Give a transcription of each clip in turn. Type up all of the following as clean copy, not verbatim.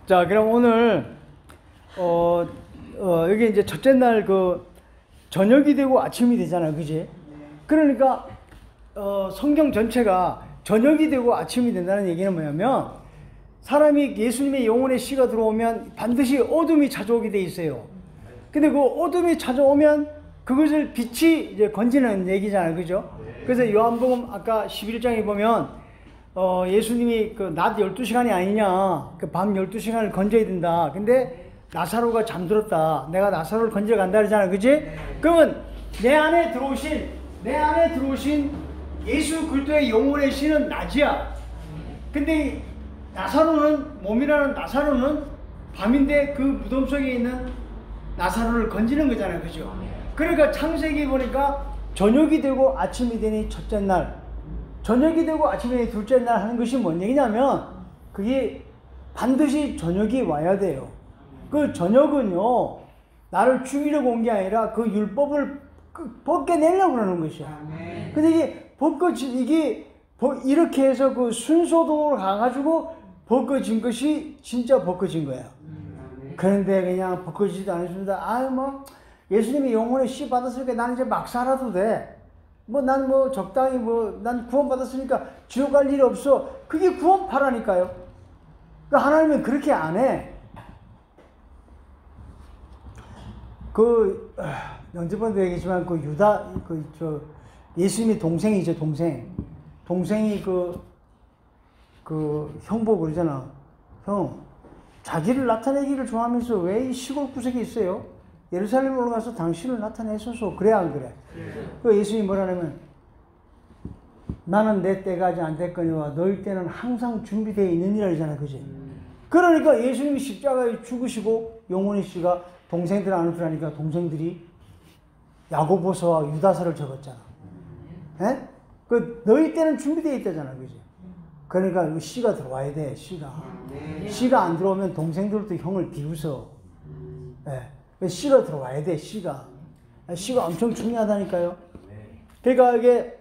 자, 그럼 오늘 여기 이제 첫째 날 그 저녁이 되고 아침이 되잖아요, 그지? 그러니까 성경 전체가 저녁이 되고 아침이 된다는 얘기는 뭐냐면 사람이 예수님의 영혼의 씨가 들어오면 반드시 어둠이 찾아오게 돼 있어요. 근데 그 어둠이 찾아오면 그것을 빛이 이제 건지는 얘기잖아요, 그죠? 그래서 요한복음 아까 11장에 보면 예수님이 그 낮 12시간이 아니냐, 그 밤 12시간을 건져야 된다. 근데 나사로가 잠들었다. 내가 나사로를 건져 간다 그러잖아요, 그지? 그러면 내 안에 들어오신 예수 그리스도의 영혼의 씨는 낮이야. 근데 나사로는, 몸이라는 나사로는 밤인데 그 무덤 속에 있는 나사로를 건지는 거잖아요, 그죠? 그러니까 창세기 보니까 저녁이 되고 아침이 되니 첫째 날, 저녁이 되고 아침이 되니 둘째 날 하는 것이 뭔 얘기냐면 그게 반드시 저녁이 와야 돼요. 그 저녁은요, 나를 죽이려고 온 게 아니라 그 율법을 벗겨내려고 그러는 것이야. 근데 이게 이렇게 해서 그 순서도로 가가지고 벗겨진 것이 진짜 벗겨진 거야. 그런데 그냥 벗겨지지도 않습니다. 예수님이 영혼의 씨 받았으니까 나는 이제 막 살아도 돼. 난 적당히 난 구원 받았으니까 지옥 갈 일이 없어. 그게 구원파라니까요. 그러니까 하나님은 그렇게 안 해. 언제번도 얘기했지만 유다 예수님의 동생이죠, 동생이 형보고 그러잖아. 형, 자기를 나타내기를 좋아하면서 왜 이 시골 구석에 있어요? 예루살렘 올라가서 당신을 나타내소서. 그래 안 그래? 그 예수님이 뭐라냐면 나는 내 때가 아직 안 됐거니와 너희 때는 항상 준비되어 있느니라 그러잖아, 그지? 그러니까 예수님이 십자가에 죽으시고 영혼의 씨가 동생들 안으로 들어가니까 동생들이 야고보서와 유다서를 적었잖아. 예? 너희 때는 준비되어 있다잖아, 그지? 그러니까 씨가 들어와야 돼, 씨가 안 들어오면 동생들도 형을 비웃어. 예. 씨가 들어와야 돼, 씨가 엄청 중요하다니까요. 그러니까 이게,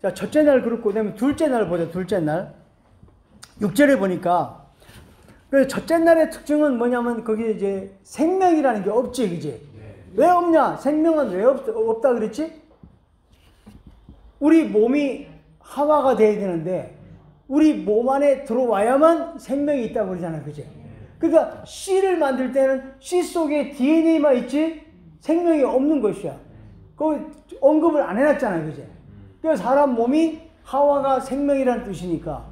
자, 첫째 날 그렇고, 그다음에 둘째 날 보자, 둘째 날. 6절에 보니까, 그래서 첫째 날의 특징은 뭐냐면, 거기에 이제 생명이라는 게 없지, 그지? 왜 없냐? 생명은 왜 없다 그랬지? 우리 몸이 하와가 돼야 되는데, 우리 몸 안에 들어와야만 생명이 있다고 그러잖아요, 그지? 그러니까 씨를 만들 때는 씨 속에 DNA만 있지 생명이 없는 것이야. 그 언급을 안 해놨잖아요, 그지? 그러니까 사람 몸이 하와가 생명이라는 뜻이니까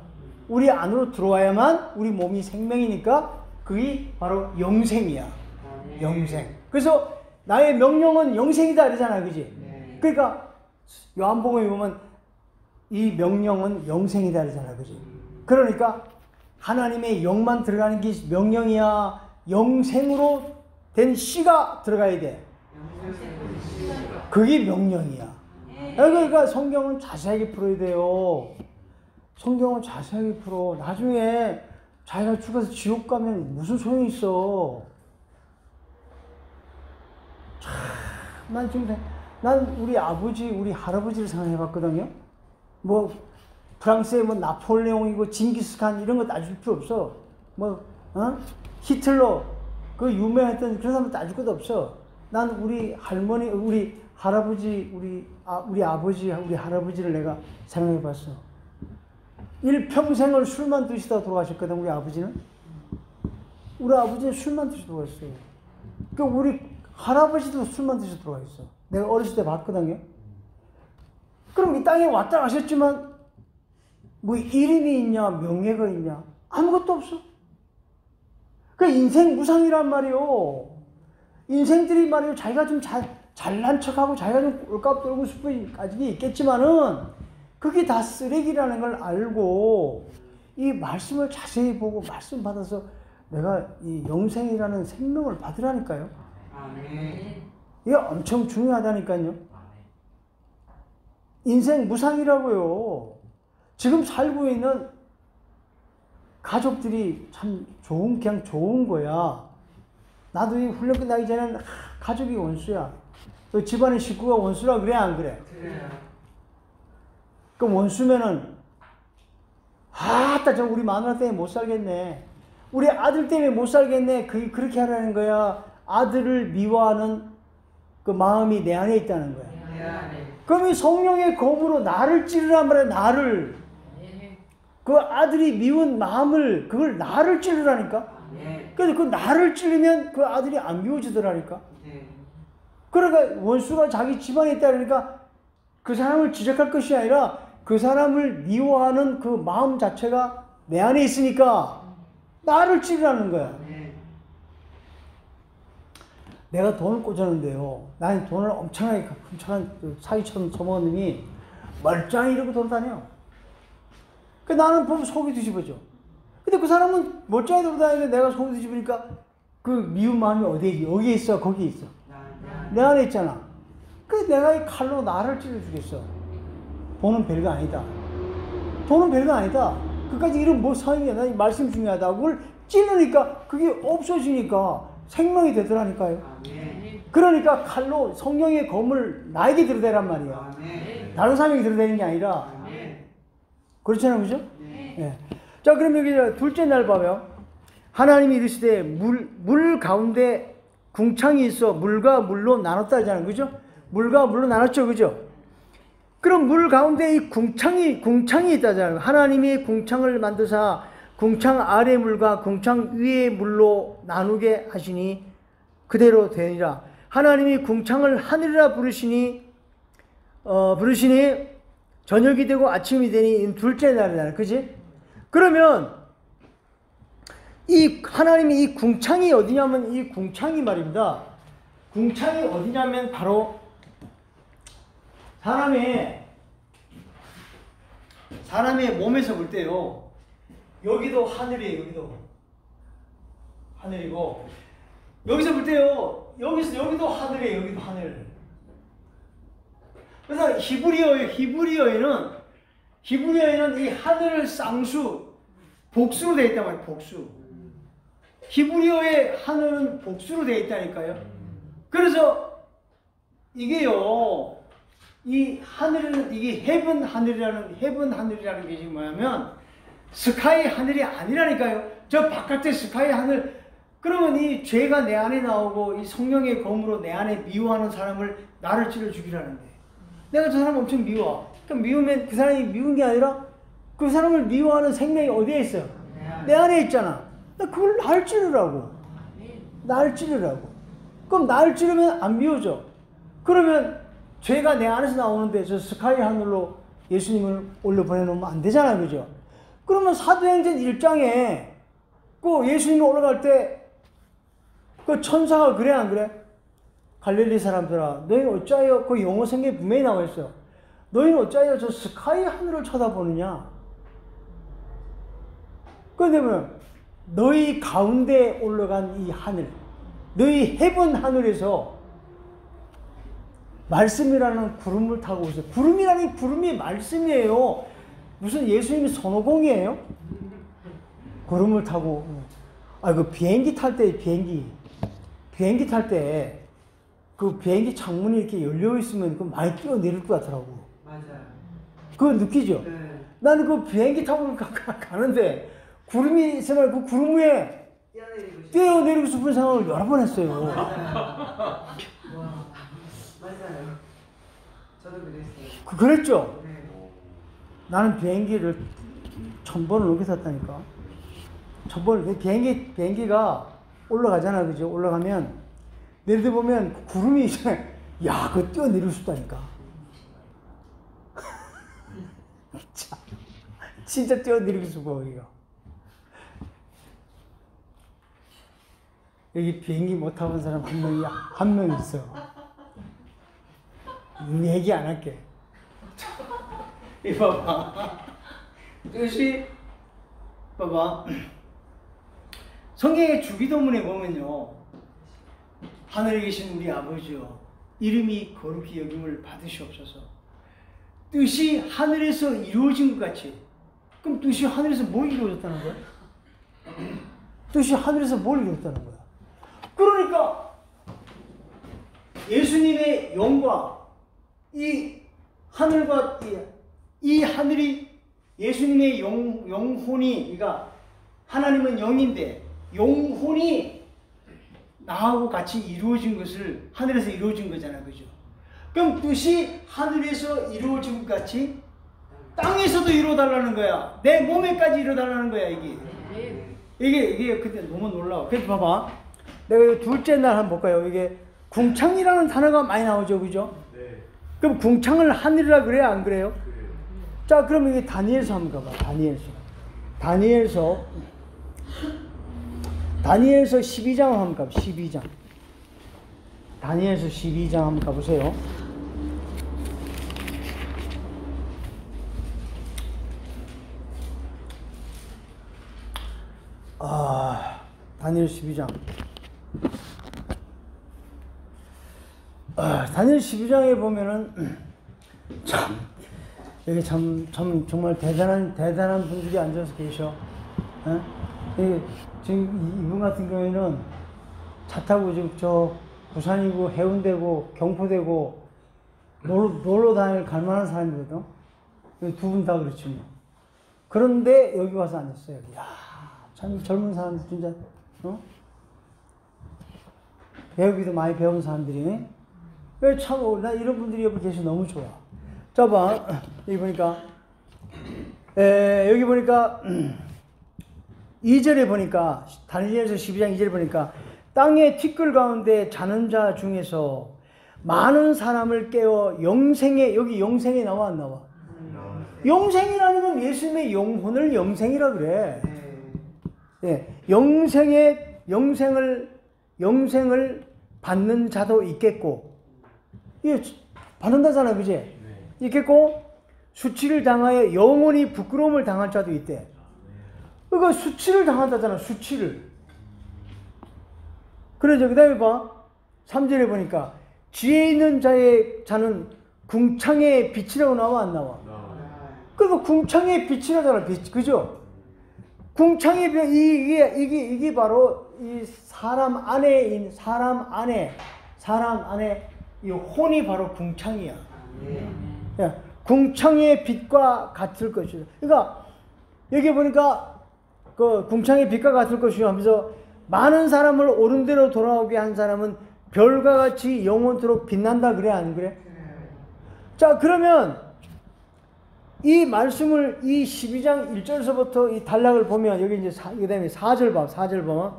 우리 안으로 들어와야만 우리 몸이 생명이니까 그게 바로 영생이야. 영생. 그래서 나의 명령은 영생이다 그러잖아요, 그지? 그러니까 요한복음에 보면 이 명령은 영생이다 그러잖아요, 그지? 그러니까 하나님의 영만 들어가는 게 명령이야? 영생으로 된 씨가 들어가야 돼. 그게 명령이야. 그러니까 성경은 자세하게 풀어야 돼요. 성경은 자세하게 풀어. 나중에 자기가 죽어서 지옥 가면 무슨 소용이 있어. 난 우리 아버지, 우리 할아버지를 생각해 봤거든요. 프랑스의 나폴레옹이고 징기스칸 이런 거 따질 필요 없어. 히틀러, 그 유명했던 그런 사람 따질 것도 없어. 난 우리 할머니, 우리 할아버지, 우리 아버지, 우리 할아버지를 내가 생각해 봤어. 일평생을 술만 드시다 돌아가셨거든, 우리 아버지는. 우리 아버지는 술만 드시다 돌아갔어요. 우리 할아버지도 술만 드시다 돌아갔어. 내가 어렸을 때 봤거든요. 그럼 이 땅에 왔다 가셨지만, 이름이 있냐, 명예가 있냐, 아무것도 없어. 인생 무상이란 말이요. 인생들이 말이요, 자기가 좀 잘난 척하고 자기가 좀 꼴값 떨고 싶은 가지고 있겠지만은, 그게 다 쓰레기라는 걸 알고, 이 말씀을 자세히 보고 말씀 받아서 내가 이 영생이라는 생명을 받으라니까요. 이게 엄청 중요하다니까요. 인생 무상이라고요. 지금 살고 있는 가족들이 참 그냥 좋은 거야. 나도 이 훈련 끝나기 전에는 가족이 원수야. 집안의 식구가 원수라 그래, 안 그래? 그럼 원수면은, 저 우리 마누라 때문에 못 살겠네. 우리 아들 때문에 못 살겠네. 그렇게 하라는 거야? 아들을 미워하는 그 마음이 내 안에 있다는 거야. 그럼 이 성령의 검으로 나를 찌르란 말이야. 나를. 그 아들이 미운 마음을, 그걸 나를 찌르라니까. 그래서 그 나를 찌르면 그 아들이 안 미워지더라니까. 그러니까 원수가 자기 집안에 있다 그러니까 그 사람을 지적할 것이 아니라 그 사람을 미워하는 그 마음 자체가 내 안에 있으니까 나를 찌르라는 거야. 내가 돈을 꽂았는데요. 나는 돈을 엄청나게 사기처럼 처먹은 놈이 멀쩡히 이러고 돌아다녀. 그 나는 보면 속이 뒤집어져. 근데 그 사람은 멀쩡히 돌아다니는데 내가 속이 뒤집으니까 그 미운 마음이 어디에 여기에 있어? 거기에 있어? 내 안에 있잖아. 그 내가 이 칼로 나를 찔러주겠어. 돈은 별거 아니다. 돈은 별거 아니다. 그까지 이런 뭐 사용이야. 나 말씀 중요하다. 그걸 찔르니까 그게 없어지니까 생명이 되더라니까요. 그러니까 칼로 성령의 검을 나에게 들이대란 말이야. 다른 사람에게 들이대는 게 아니라. 그렇잖아요. 그죠? 예. 자, 그럼 여기 둘째 날 봐요. 하나님이 이르시되 물 가운데 궁창이 있어 물과 물로 나눴다 하잖아요. 그죠? 물과 물로 나눴죠. 그죠? 그럼 물 가운데 이 궁창이 있다잖아요. 하나님이 궁창을 만드사 궁창 아래 물과 궁창 위의 물로 나누게 하시니 그대로 되리라. 하나님이 궁창을 하늘이라 부르시니 저녁이 되고 아침이 되니 둘째 날이잖아요. 그지? 그러면 이 하나님이 이 궁창이 어디냐면 이 궁창이 말입니다. 궁창이 어디냐면 바로 사람의 몸에서 볼 때요. 여기도 하늘이에요. 여기도 하늘이고 여기서 볼 때요. 여기도 하늘이에요. 여기도 하늘. 그래서 히브리어에는 이 하늘을 쌍수 복수로 되어 있단 말이에요. 복수. 히브리어의 하늘은 복수로 되어 있다니까요. 그래서 이게요. 이 하늘은 이게 헤븐 하늘이라는 게 지금 뭐냐면 스카이 하늘이 아니라니까요. 저 바깥에 스카이 하늘. 그러면 이 죄가 내 안에 나오고 이 성령의 검으로 내 안에 미워하는 사람을 나를 찔러 죽이라는데 내가 저 사람 엄청 미워. 그럼 미우면 그 사람이 미운 게 아니라 그 사람을 미워하는 생명이 어디에 있어요? 내 안에 있잖아. 그걸 나를 찌르라고. 나를 찌르라고. 그럼 나를 찌르면 안 미워져. 그러면 죄가 내 안에서 나오는데 저 스카이 하늘로 예수님을 올려 보내놓으면 안 되잖아요. 그죠? 그러면 사도행전 1장에 그 예수님이 올라갈 때 그 천사가 그래 안 그래? 갈릴리 사람들아 너희 어찌하여 그 영어 성경에 분명히 나와 있어. 너희는 어찌하여 저 스카이 하늘을 쳐다보느냐? 그런데 뭐 너희 가운데 올라간 이 하늘 너희 헤븐 하늘에서 말씀이라는 구름을 타고 오세요. 구름이 말씀이에요. 무슨 예수님이 손오공이에요? 구름을 타고. 그 비행기 탈 때 그 비행기 창문이 이렇게 열려 있으면 그 많이 뛰어내릴 것 같더라고. 맞아요. 그거 느끼죠? 네. 나는 그 비행기 타고 가는데 구름이 있으면 그 구름 위에 뛰어내리고 싶은 생각을 여러 번 했어요. 와, 맞아요. 저도 그랬어요. 그랬죠? 네. 나는 비행기를 1000번을 넘게 탔다니까. 1000번을, 비행기가 올라가잖아. 그죠? 올라가면, 내려다보면 구름이 있잖아. 야, 그거 뛰어내리고 싶다니까. 진짜 뛰어내리고 싶어, 여기가. 여기 비행기 못 타본 사람 한 명 있어. 얘기 안 할게. 이거 봐봐. 뜻이, 봐봐. 성경의 주기도문에 보면요. 하늘에 계신 우리 아버지요. 이름이 거룩히 여김을 받으시옵소서. 뜻이 하늘에서 이루어진 것 같이. 그럼 뜻이 하늘에서 뭘 이루어졌다는 거야? 뜻이 하늘에서 뭘 이루어졌다는 거야? 그러니까 예수님의 영과 이 하늘과 이 하늘이 예수님의 영혼이 그러니까 하나님은 영인데 영혼이 나하고 같이 이루어진 것을 하늘에서 이루어진 거잖아요. 그죠? 그럼 뜻이 하늘에서 이루어진 것 같이 땅에서도 이루어달라는 거야. 내 몸에까지 이루어달라는 거야, 이게. 이게 그때 너무 놀라워. 그래서 봐봐. 내가 이 둘째 날 한번 볼까요? 이게 궁창이라는 단어가 많이 나오죠. 그죠? 네. 그럼 궁창을 하늘이라 그래요? 안 그래요? 그래요. 자, 그럼 이게 다니엘서 한번 가봐. 다니엘서 12장 한번 가봐. 12장. 다니엘서 12장 한번 가보세요. 다니엘 12장. 다니엘 12장에 보면은 여기 참 정말 대단한 분들이 앉아서 계셔. 지금 이분 같은 경우에는 차 타고 지금 저 부산이고 해운대고 경포대고 놀러 다닐 갈만한 사람이거든. 두 분 다 그렇지 뭐. 그런데 여기 와서 앉았어요. 야, 참 젊은 사람들 진짜 배우기도 많이 배운 사람들이. 참, 나 이런 분들이 옆에 계셔 너무 좋아. 자, 봐. 여기 보니까, 여기 보니까, 2절에 보니까, 다니엘서 12장 2절에 보니까, 땅의 티끌 가운데 자는 자 중에서 많은 사람을 깨워 영생에, 여기 영생에 나와, 안 나와? 영생이라는 건 예수님의 영혼을 영생이라 그래. 예, 영생을 받는 자도 있겠고, 예, 받는다잖아, 그지? 네. 있겠고, 수치를 당하여 영원히 부끄러움을 당할 자도 있대. 그러니까 수치를 당한다잖아, 수치를. 그래서 그 다음에 봐. 3절에 보니까, 지혜 있는 자는 궁창의 빛이라고 나와, 안 나와? 그러니까 궁창의 빛이라잖아, 빛, 그죠? 궁창의 빛, 이게 바로 이 사람 안에 이 혼이 바로 궁창이야. 예, 궁창의 빛과 같을 것이다. 그러니까 여기 보니까 그 궁창의 빛과 같을 것이요 하면서 많은 사람을 옳은 대로 돌아오게 한 사람은 별과 같이 영원토록 빛난다 그래, 안 그래? 자, 그러면 이 말씀을 이 12장 1절서부터 이 단락을 보면 여기 이제 그다음에 4절 봐. 4절 보면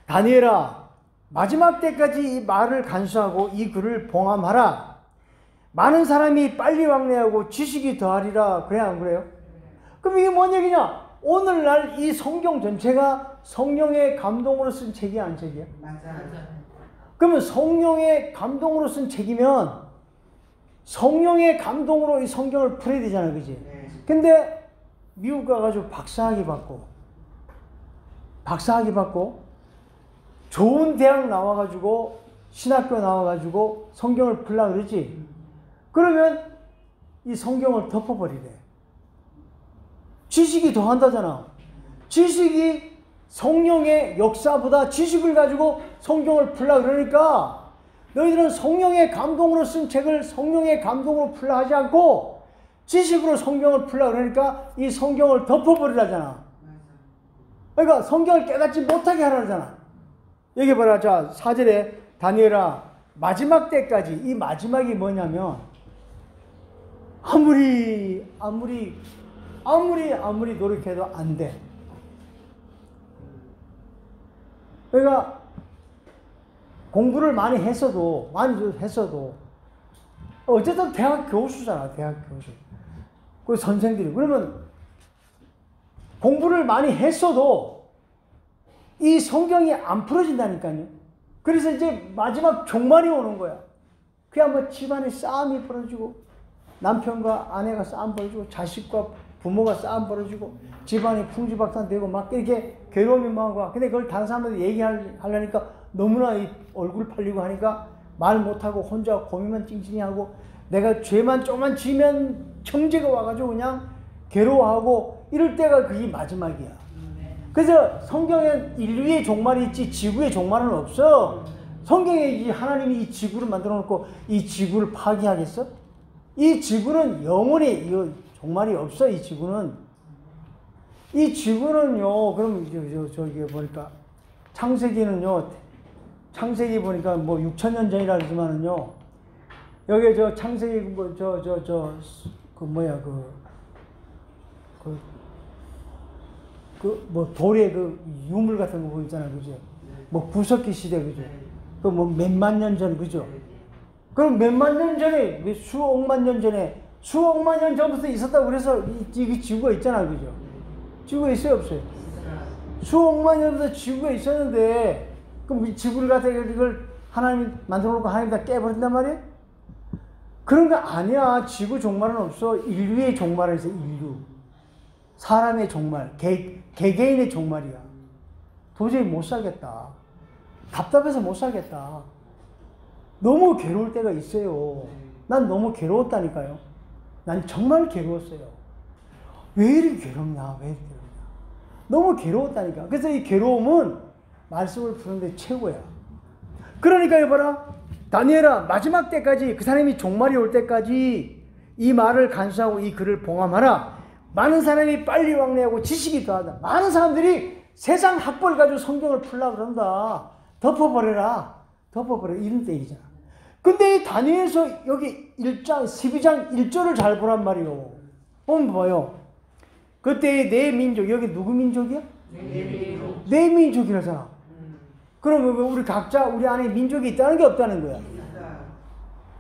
다니엘아, 마지막 때까지 이 말을 간수하고 이 글을 봉함하라. 많은 사람이 빨리 왕래하고 지식이 더하리라. 그래, 안 그래요? 그럼 이게 뭔 얘기냐? 오늘날 이 성경 전체가 성령의 감동으로 쓴 책이야, 안 책이야? 맞아. 그러면 성령의 감동으로 쓴 책이면 성령의 감동으로 이 성경을 풀어야 되잖아, 그지? 네. 근데 미국 가가지고 박사학위 받고 좋은 대학 나와가지고 신학교 나와가지고 성경을 풀라 그러지? 그러면 이 성경을 덮어버리래. 지식이 더한다잖아. 지식이 성령의 역사보다 지식을 가지고 성경을 풀라 그러니까 너희들은 성령의 감동으로 쓴 책을 성령의 감동으로 풀라 하지 않고 지식으로 성경을 풀라 그러니까 이 성경을 덮어버리라잖아. 그러니까 성경을 깨닫지 못하게 하라잖아. 여기 봐라. 자, 4절에 다니엘아, 마지막 때까지. 이 마지막이 뭐냐면 아무리 노력해도 안 돼. 그러니까 공부를 많이 했어도 어쨌든 대학 교수잖아. 대학 교수. 그 선생들이. 그러면 공부를 많이 했어도 이 성경이 안 풀어진다니까요. 그래서 이제 마지막 종말이 오는 거야. 그야 뭐 집안에 싸움이 벌어지고 남편과 아내가 싸움 벌어지고 자식과 부모가 싸움 벌어지고 집안이 풍지박산되고 막 이렇게 괴로움이 막 와. 근데 그걸 다른 사람한테 얘기하려니까 너무나 이 얼굴 팔리고 하니까 말 못하고 혼자 고민만 찡찡이 하고 내가 죄만 조금만 지면 청제가 와가지고 그냥 괴로워하고 이럴 때가 그게 마지막이야. 그래서 성경엔 인류의 종말이 있지 지구의 종말은 없어. 성경에 하나님이 이 지구를 만들어 놓고 이 지구를 파괴하겠어? 이 지구는 영원히 종말이 없어. 이 지구는. 이 지구는요, 그럼 저기 보니까 창세기는요, 창세기 보니까 뭐 6천년 전이라 그러지만은요, 여기 저 창세기 뭐 그 뭐야 뭐 돌에 그 유물 같은 거 보이잖아요, 그죠? 뭐 구석기 시대, 그죠? 그 뭐 몇만 년 전, 그죠? 그럼 몇만 년 전에, 수억만 년 전에, 수억만 년 전부터 있었다고 그래서 이 지구가 있잖아요, 그죠? 지구가 있어요, 없어요? 수억만 년부터 지구가 있었는데, 그럼 이 지구를 갖다가 이걸 하나님이 만들어 놓고 하나님이 다 깨버린단 말이에요? 그런 거 아니야. 지구 종말은 없어. 인류의 종말은 있어, 인류. 사람의 종말, 개개인의 종말이야. 도저히 못 살겠다. 답답해서 못 살겠다. 너무 괴로울 때가 있어요. 난 너무 괴로웠다니까요. 난 정말 괴로웠어요. 왜 이렇게 괴롭냐? 왜 이렇게 괴롭냐? 너무 괴로웠다니까. 그래서 이 괴로움은 말씀을 푸는데 최고야. 그러니까 이봐라. 다니엘아, 마지막 때까지, 그 사람이 종말이 올 때까지 이 말을 간수하고 이 글을 봉함하라. 많은 사람이 빨리 왕래하고 지식이 더하다. 많은 사람들이 세상 학벌 가지고 성경을 풀려고 그런다. 덮어버려라. 덮어버려. 이런 때이잖아. 근데 이 다니엘서 여기 1장, 12장 1절을 잘 보란 말이요. 보면 봐요. 그때 내 민족, 여기 누구 민족이야? 내 민족이라잖아. 그러면 우리 각자 우리 안에 민족이 있다는 게 없다는 거야.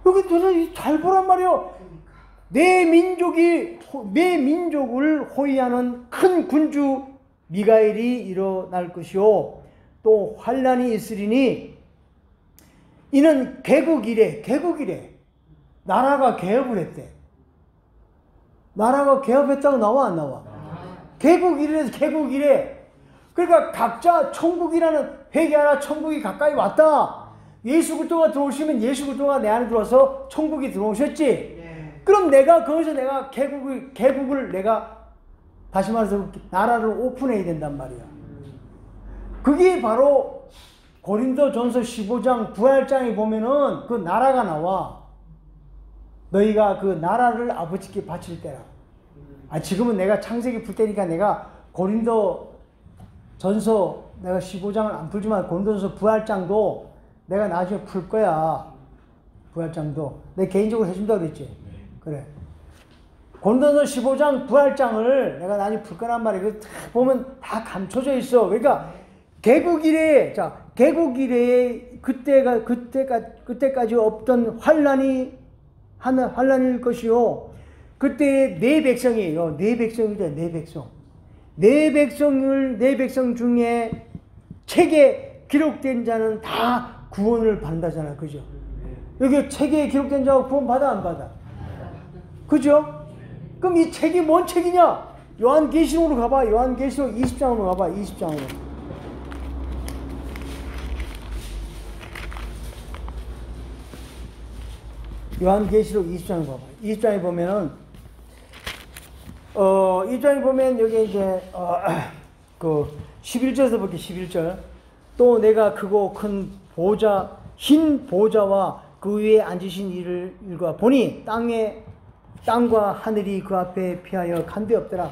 여기 도대체 잘 보란 말이요. 내 민족을 호위하는 큰 군주 미가엘이 일어날 것이요. 또 환란이 있으리니 이는 개국 이래 나라가 개업을 했대. 나라가 개업했다고 나와 안 나와? 개국 이래. 그러니까 각자 천국이라는 회개하라. 천국이 가까이 왔다. 예수 그리스도가 들어오시면 예수 그리스도가 내 안에 들어와서 천국이 들어오셨지. 네. 그럼 내가 거기서 내가 개국을 내가 다시 말해서 나라를 오픈해야 된단 말이야. 그게 바로 고린도전서 15장 부활장에 보면은 그 나라가 나와. 너희가 그 나라를 아버지께 바칠 때라. 지금은 내가 창세기 풀 때니까 내가 고린도전서 내가 15장을 안 풀지만 고린도전서 부활장도 내가 나중에 풀 거야. 부활장도 내 개인적으로 해준다고 그랬지. 그래. 고린도전서 15장 부활장을 내가 나중에 풀 거란 말이야. 그 보면 다 감춰져 있어. 그러니까 개국 이래 그때까지 없던 환란일 것이요. 그때 내 백성이에요. 내 백성이다. 내 백성 중에 책에 기록된 자는 다 구원을 받는다잖아. 그죠? 여기 책에 기록된 자가 구원 받아 안 받아? 그죠? 그럼 이 책이 뭔 책이냐? 요한계시록으로 가봐. 요한계시록 20장으로 가봐. 20장으로. 요한계시록 20장을 봐봐. 20장에 보면은 20장에 보면 여기 이제 그 11절에서 볼게. 11절. 또 내가 크고 큰 보좌, 흰 보좌와 그 위에 앉으신 이를 읽어 보니 땅과 하늘이 그 앞에 피하여 간데 없더라.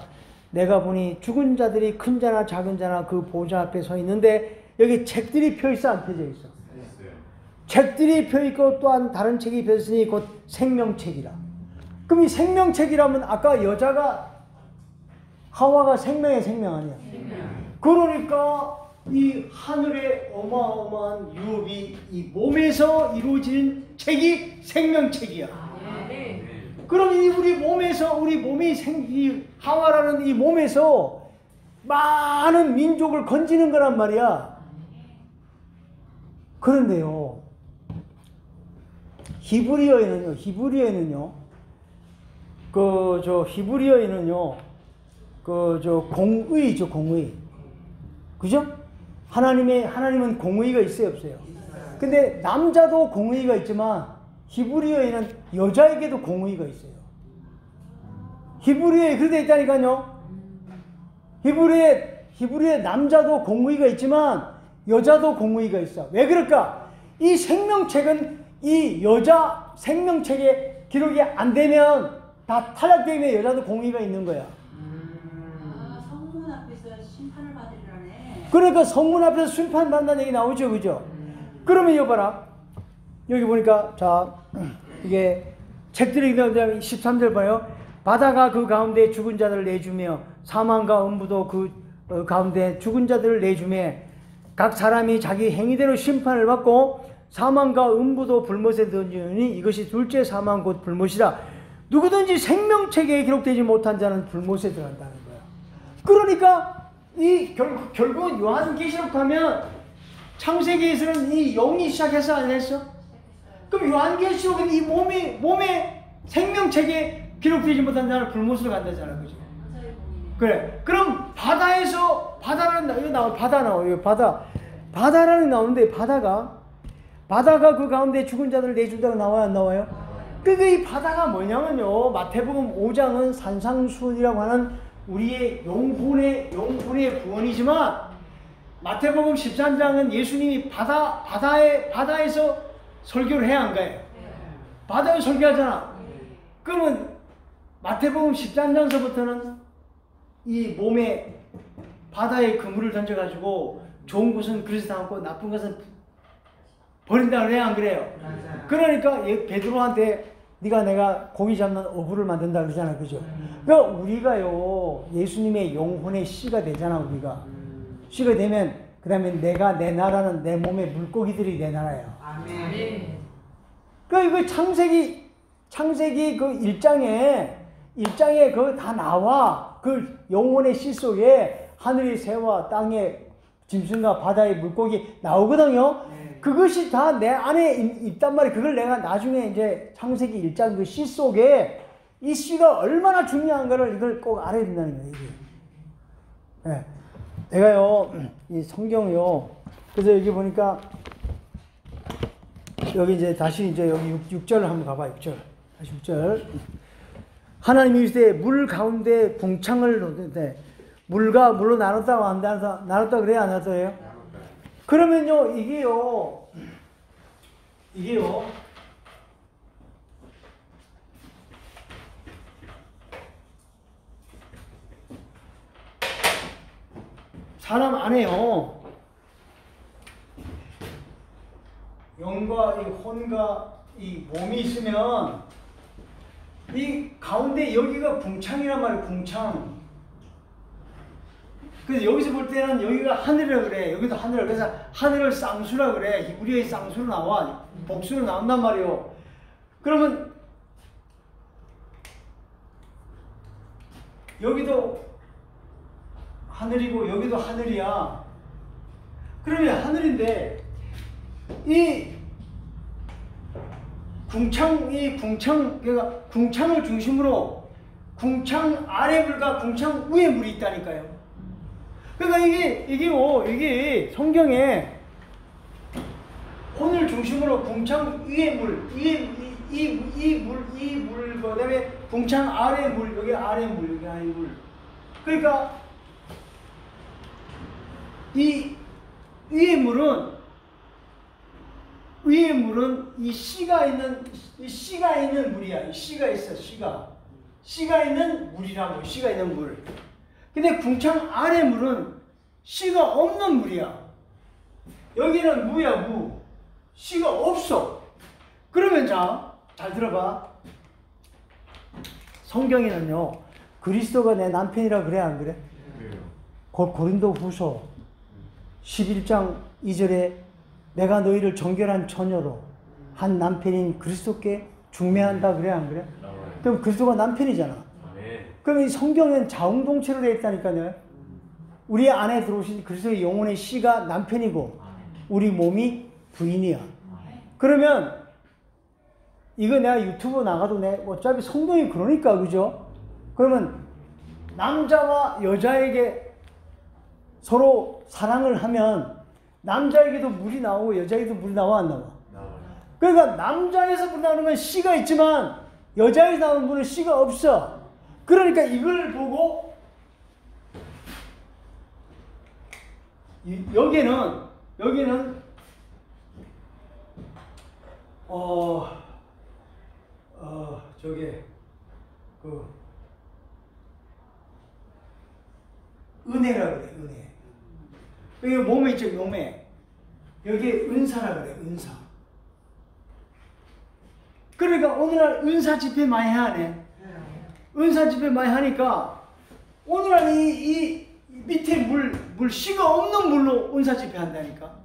내가 보니 죽은 자들이 큰 자나 작은 자나 그 보좌 앞에 서 있는데 여기 책들이 펴 있어 안 펴져 있어? 책들이 펴 있고 또한 다른 책이 펴 있으니 곧 생명책이라. 그럼 이 생명책이라면 아까 여자가 하와가 생명의 생명 아니야? 그러니까 이 하늘의 어마어마한 유업이 이 몸에서 이루어진 책이 생명책이야. 그럼 우리 몸이 이 하와라는 이 몸에서 많은 민족을 건지는 거란 말이야. 그런데요, 히브리어에는요, 공의죠, 공의. 그죠? 하나님은 공의가 있어요, 없어요? 근데 남자도 공의가 있지만 히브리어에는 여자에게도 공의가 있어요. 히브리어에 그렇게 있다니까요. 히브리어에 남자도 공의가 있지만 여자도 공의가 있어. 왜 그럴까? 이 생명책은 이 여자 생명책에 기록이 안 되면 다 탈락되면 여자도 공의가 있는 거야. 성소나 그러니까 성문 앞에서 심판받는다는 얘기 나오죠, 그죠? 그러면 이거 봐라. 여기 보니까, 자, 이게 책들이 13절 봐요. 바다가 그 가운데 죽은 자들을 내주며 사망과 음부도 그 가운데 죽은 자들을 내주며 각 사람이 자기 행위대로 심판을 받고 사망과 음부도 불못에 던지니 이것이 둘째 사망 곧 불못이라. 누구든지 생명책에 기록되지 못한 자는 불못에 들어간다는 거야. 그러니까 이 결국은 요한계시록 하면 창세기에서는 이 영이 시작해서 안 했어? 그럼 요한계시록은 이 몸에 생명책에 기록되지 못한 자는 불못으로 간다잖아, 그죠? 그래. 그럼 바다라는 이거 나와, 바다 나와요. 바다라는 나오는데 바다가 그 가운데 죽은 자들을 내준다고 나와요, 안 나와요? 그러니까 이 바다가 뭐냐면요, 마태복음 5장은 산상수훈이라고 하는 우리의 영혼의 구원이지만 마태복음 13장은 예수님이 바다에서 설교를 해야 안 가요? 바다에 설교하잖아. 그러면 마태복음 13장서부터는 이 몸에 바다에 그물을 던져가지고 좋은 것은 그릇에 담고 나쁜 것은 버린다 그래야 안 그래요? 맞아요. 그러니까 베드로한테 네가 내가 고기 잡는 어부를 만든다 그러잖아, 그죠? 그러니까 우리가요 예수님의 영혼의 씨가 되잖아, 우리가 씨가 되면 그 다음에 내가 내 나라는 내 몸의 물고기들이 내 나라예요. 아멘. 그러니까 이거 창세기 그 1장에 그거 다 나와. 그 영혼의 씨 속에 하늘의 새와 땅의 짐승과 바다의 물고기 나오거든요. 네. 그것이 다 내 안에 있단 말이에요. 그걸 내가 나중에 이제 창세기 1장 그 씨 속에 이 씨가 얼마나 중요한가를 이걸 꼭 알아야 된다는 거예요, 이게. 네. 내가요, 이 성경이요. 그래서 여기 보니까 여기 이제 다시 이제 여기 6절을 한번 가봐, 6절. 다시 6절. 하나님이 이르시되 물 가운데 궁창을 놓는데 물과 물로 나눴다고 안 나눴다 그래야 안 나눴어요? 그러면요 이게요 사람 안에요 영과 이 혼과 이 몸이 있으면 이 가운데 여기가 궁창이란 말이에요. 궁창. 그래서 여기서 볼 때는 여기가 하늘이라 그래. 여기도 하늘. 그래서 하늘을 쌍수라 그래. 히브리어의 쌍수로 나와. 복수로 나온단 말이에요. 그러면 여기도 하늘이고 여기도 하늘이야. 그러면 하늘인데 이 그러니까 궁창을 중심으로 궁창 아래 물과 궁창 위에 물이 있다니까요. 그러니까 이게 성경에 혼을 중심으로 궁창 위에 물, 이 물, 그다음에 궁창 아래 물, 여기 아래 물, 여기 아래 물. 그러니까 이 위에 물은 이 씨가 있는 물이야. 이 씨가 있어, 씨가 있는 물이라고, 씨가 있는 물. 근데 궁창 아래 물은 씨가 없는 물이야. 여기는 무야, 무. 씨가 없어. 그러면 잘 들어봐. 성경에는요, 그리스도가 내 남편이라 그래, 안 그래? 고린도후서 11장 2절에 내가 너희를 정결한 처녀로 한 남편인 그리스도께 중매한다 그래, 안 그래? 그럼 그리스도가 남편이잖아. 그럼 이 성경은 자웅동체로 되어 있다니까요. 우리 안에 들어오신 그리스도의 영혼의 씨가 남편이고 우리 몸이 부인이야. 그러면 이거 내가 유튜브 나가도 어차피 성경이 그러니까, 그죠? 그러면 남자와 여자에게 서로 사랑을 하면 남자에게도 물이 나오고 여자에게도 물이 나와, 안 나와? 그러니까 남자에서 물 나오는 건 씨가 있지만 여자에서 나오는 물은 씨가 없어. 그러니까 이걸 보고 여기는 저게 은혜라 그래, 은혜. 여기 몸에 있죠, 몸에. 여기에 은사라 그래, 은사. 그러니까 오늘날 은사 집회 많이 하네. 은사 집회 많이 하니까 오늘날 이 밑에 물 씨가 없는 물로 은사 집회 한다니까.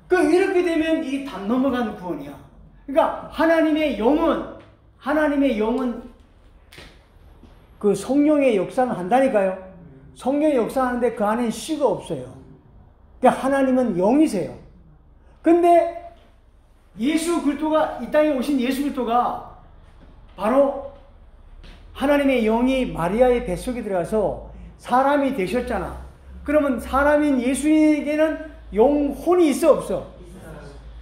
그 이렇게 되면 이 담 넘어가는 구원이야. 그러니까 하나님의 영은 그 성령의 역사를 한다니까요. 성령의 역사하는데 그 안에 씨가 없어요. 그러니까 하나님은 영이세요. 근데 예수 그리스도가 이 땅에 오신 예수 그리스도가 바로 하나님의 영이 마리아의 뱃속에 들어가서 사람이 되셨잖아. 그러면 사람인 예수에게는 영혼이 있어 없어?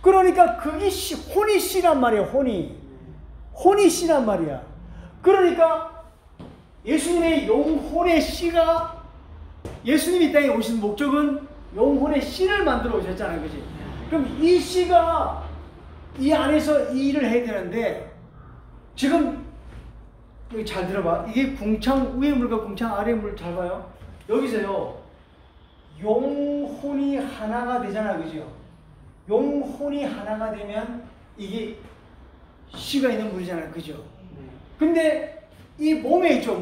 그러니까 그게 혼이 씨란 말이야. 혼이 씨란 말이야. 그러니까 예수님의 영혼의 씨가 예수님이 이 땅에 오신 목적은 영혼의 씨를 만들어 오셨잖아요. 그지? 그럼 이 씨가 이 안에서 이 일을 해야 되는데 지금 여기 잘 들어봐. 이게 궁창 위의 물과 궁창 아래의 물 잘 봐요. 여기서요. 영혼이 하나가 되잖아. 그죠? 영혼이 하나가 되면 이게 씨가 있는 물이잖아요. 그죠? 근데 이 몸에 있죠.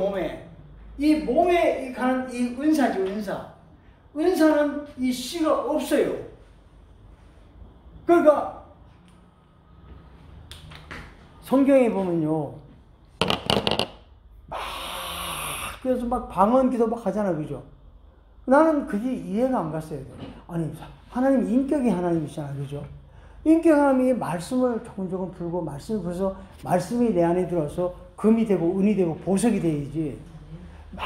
이 몸에 가는 이 은사죠. 은사는 이 씨가 없어요. 그러니까 성경에 보면요. 그래서 막 방언기도 막 하잖아. 그죠? 나는 그게 이해가 안 갔어요. 아니, 하나님 인격이 하나님이잖아. 그죠? 인격 하나님이 말씀을 조금 풀고 말씀을 풀어서 말씀이 내 안에 들어서 금이 되고 은이 되고 보석이 되야지. 막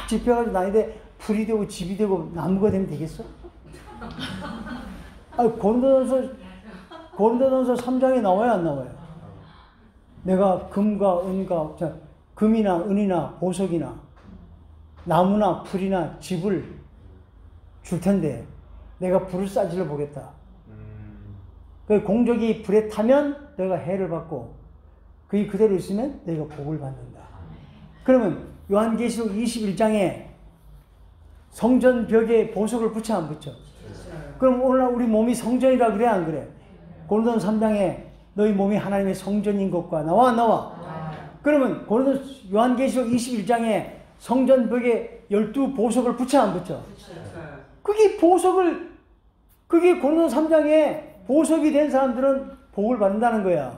집혀가지고 다니는데 풀이 되고 집이 되고 나무가 되면 되겠어? 아니, 고린도전서 3장에 나와요, 안 나와요? 내가 금이나 은이나 보석이나 나무나 풀이나 집을 줄 텐데 내가 불을 쏴질러 보겠다. 그 공적이 불에 타면 내가 해를 받고 그게 그대로 있으면 내가 복을 받는다. 그러면 요한계시록 21장에 성전 벽에 보석을 붙여 안 붙여? 그럼 오늘날 우리 몸이 성전이라 그래 안 그래? 고린도서 3장에 너희 몸이 하나님의 성전인 것과 나와. 그러면 요한계시록 21장에 성전 벽에 12보석을 붙여 안 붙여? 그게 고린도서 3장에 보석이 된 사람들은 복을 받는다는 거야.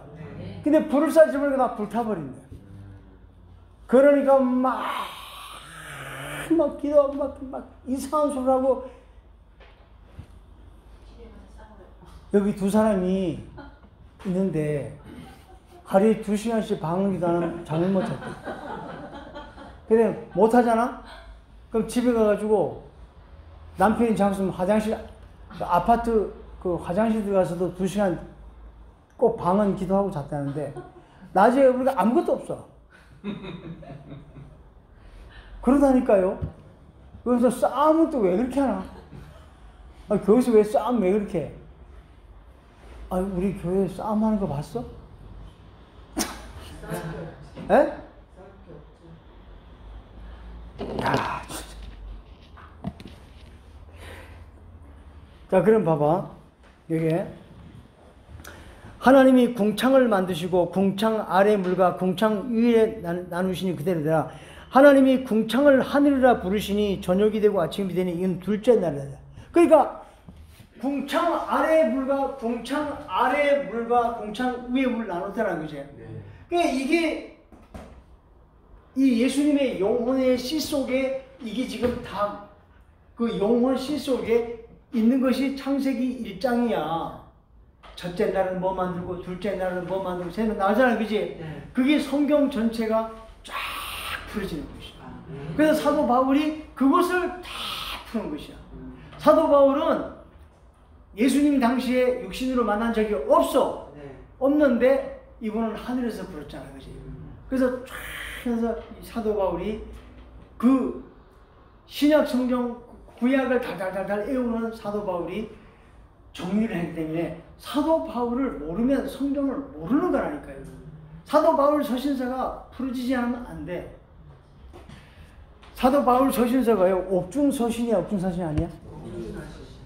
근데 불을 쏴주면 다 불타버린다. 그러니까 막 기도하고 막 이상한 소리 하고 여기 두 사람이 있는데 하루에 2시간씩 방언 기도하는 잠을 못 잤대. 근데 못 하잖아? 그럼 집에 가가지고 남편이 잠수면 화장실, 아파트 그 화장실 들어가서도 2시간 꼭 방언 기도하고 잤다는데 낮에 우리가 아무것도 없어. 그러다니까요. 그래서 싸움은 또 왜 그렇게 하나? 교회에서 왜 싸움 왜 그렇게 해? 우리 교회 싸움하는 거 봤어? 에? 야, 진짜. 자, 그럼 봐봐. 여기에 하나님이 궁창을 만드시고 궁창 아래 물과 궁창 위에 나누시니 그대로되라. 하나님이 궁창을 하늘이라 부르시니 저녁이 되고 아침이 되니 이건 둘째 날이다. 그러니까 궁창 아래 물과 궁창 아래 물과 궁창 위에 물 나눴다는 거죠. 그러니까 이게 이 예수님의 영혼의 씨 속에 이게 지금 다 그 영혼 씨 속에 있는 것이 창세기 1장이야. 첫째 날은 뭐 만들고 둘째 날은 뭐 만들고 셋은 나오잖아. 그지? 그게 성경 전체가 쫙 풀어지는 것이야. 그래서 사도 바울이 그것을 다 푸는 것이야. 사도 바울은 예수님 당시에 육신으로 만난 적이 없는데 이분은 하늘에서 불었잖아. 그지? 그래서 쫙 해서 사도 바울이 그 신약 성경 구약을 달달달달 외우는 사도 바울이 정리를 했기 때문에 사도 바울을 모르면 성경을 모르는 거라니까요. 사도 바울 서신서가 풀어지지 않으면 안 돼. 사도 바울 서신서가요, 옥중서신이야, 옥중서신 아니야?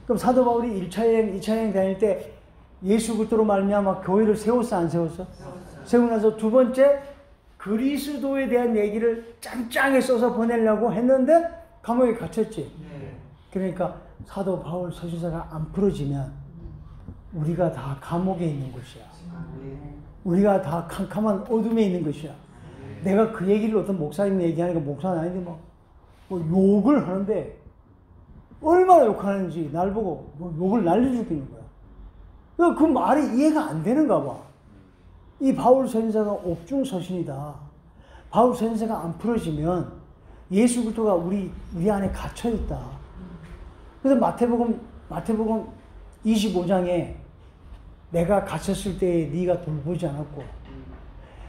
그럼 사도 바울이 1차 여행, 2차 여행 다닐 때 예수 그리스도로 말미암아 교회를 세웠어, 안 세웠어? 세우고 나서 두 번째, 그리스도에 대한 얘기를 짱짱하게 써서 보내려고 했는데 감옥에 갇혔지. 그러니까 사도 바울 서신서가 안 풀어지면 우리가 다 감옥에 있는 것이야. 우리가 다 캄캄한 어둠에 있는 것이야. 내가 그 얘기를 어떤 목사님 얘기하니까 목사는 아닌데 뭐 욕을 하는데 얼마나 욕하는지 날 보고 뭐 욕을 날려 죽이는 거야. 그 말이 이해가 안 되는가 봐. 이 바울 서신서가 옥중서신이다. 바울 서신서가 안 풀어지면 예수 그리스도가 우리 안에 갇혀 있다. 그래서 마태복음 25장에 내가 갇혔을 때에 네가 돌보지 않았고,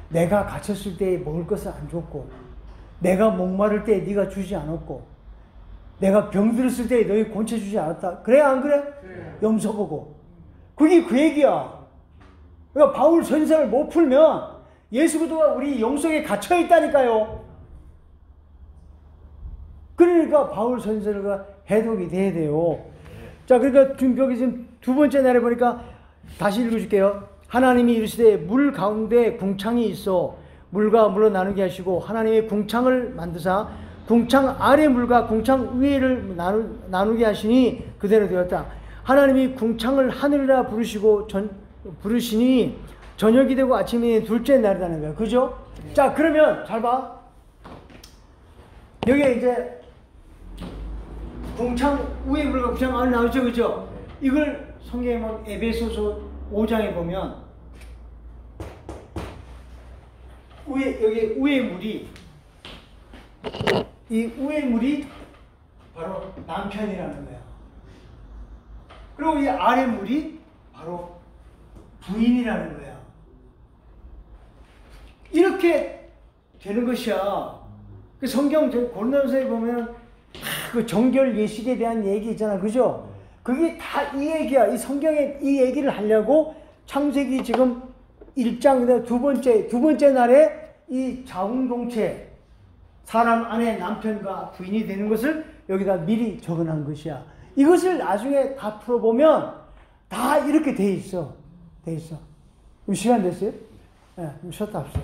내가 갇혔을 때에 먹을 것을 안 줬고, 내가 목마를 때에 네가 주지 않았고, 내가 병들었을 때에 너희 곤채 주지 않았다. 그래 안 그래? 그래. 염소 보고. 그게 그 얘기야. 그러니까 바울 서신서를 못 풀면 예수 그리스도가 우리 영속에 갇혀 있다니까요. 그러니까 바울 서신서가 해독이 돼야 돼요. 자, 그러니까 지금 두 번째 날에 보니까 다시 읽어줄게요. 하나님이 이르시되 물 가운데 궁창이 있어 물과 물로 나누게 하시고 하나님의 궁창을 만드사 궁창 아래 물과 궁창 위를 나누게 하시니 그대로 되었다. 하나님이 궁창을 하늘이라 부르시니 저녁이 되고 아침이 되는 둘째 날이라는 거야. 그죠? 자, 그러면 잘 봐. 여기에 이제 궁창 위에 물과 궁창 아래 나오죠. 그죠? 이걸 성경에 막 에베소서 5장에 보면 여기 위에 물이 이 위에 물이 바로 남편이라는 거야. 그리고 이 아래 물이 바로 부인이라는 거야. 이렇게 되는 것이야. 그 성경 고린도서에 보면 그 정결 예식에 대한 얘기 있잖아. 그죠? 그게 다 이 얘기야. 이 성경에 이 얘기를 하려고 창세기 지금 1장 두 번째 날에 이 자웅동체 사람 안에 남편과 부인이 되는 것을 여기다 미리 적어놓은 것이야. 이것을 나중에 다 풀어보면 다 이렇게 돼 있어. 그럼 시간 됐어요? 네, 그럼 쉬었다 합시다.